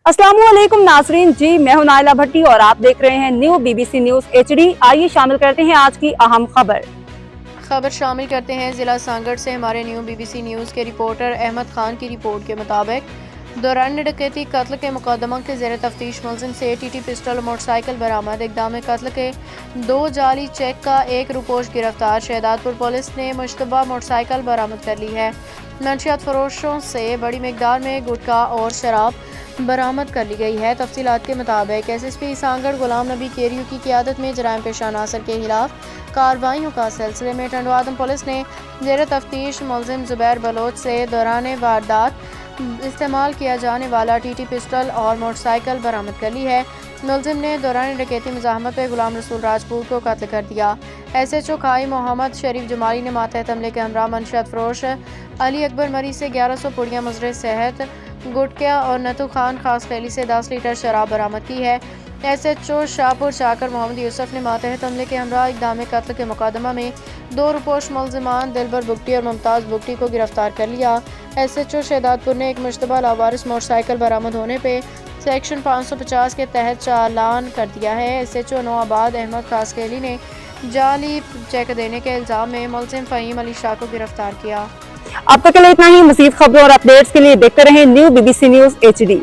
अस्सलाम वालेकुम नाजरीन जी, मैं हूं नाइला भट्टी और आप देख रहे हैं न्यू बीबीसी न्यूज एचडी। आइए शामिल करते हैं आज की अहम खबर शामिल करते हैं जिला सांगड़ से हमारे न्यू बीबीसी न्यूज़ के रिपोर्टर अहमद खान की रिपोर्ट के मुताबिक दौरान डकैती कत्ल के मुकदमा के ज़ेर तफ्तीश मुलजिम से टीटी पिस्टल और मोटरसाइकिल बरामद। इक़दाम कत्ल के 2 जाली चेक का 1 रुपोश गिरफ्तार। शहदादपुर पुलिस ने मुश्तबा मोटरसाइकिल बरामद कर ली है। मंशियात फरोशों से बड़ी मिकदार में गुटखा और शराब बरामद कर ली गई है। तफसीलात के मुताबिक SSP सांगड़ गुलाम नबी केरियो की क़ियादत में जराइम पेशा अनासर के खिलाफ कार्रवाइयों का सिलसिले में टंडवादम पुलिस ने ज़ेर तफ्तीश मुलजिम ज़ुबैर बलोच से दौरान वारदात इस्तेमाल किया जाने वाला टीटी पिस्टल और मोटरसाइकिल बरामद कर ली है। मुलजिम ने दौरान डकैती मुज़ाहमत पे गुलाम रसूल राजपूत को कत्ल कर दिया। SHO खाई मोहम्मद शरीफ जमाली ने मातहत हमले के हमरा मंशियात फरोश अली अकबर मरी से 1100 पुड़िया मुजरे सेहत गुटखा और नतू खान खास खैली से 10 लीटर शराब बरामद की है। SHO शाहपुर शाकर मोहम्मद यूसुफ ने मातहत हमले के हमरा इक़दाम कत्ल के मुकदमा में 2 रुपोश मुलजिमान दिलबर बुगटी और मुमताज़ बुगटी को गिरफ्तार कर लिया। SHO शहदादपुर ने एक मुश्तबा लावारिस मोटरसाइकिल बरामद होने पे सेक्शन 550 के तहत चालान कर दिया है। SHO नौआबाद अहमद खासखेली ने जाली चेक देने के इल्ज़ाम में मुलजिम फ़हीम अली शाह को गिरफ्तार किया। अब तक के लिए इतना ही। मज़ीद खबरों और अपडेट्स के लिए देखते रहें न्यू बीबीसी न्यूज एचडी।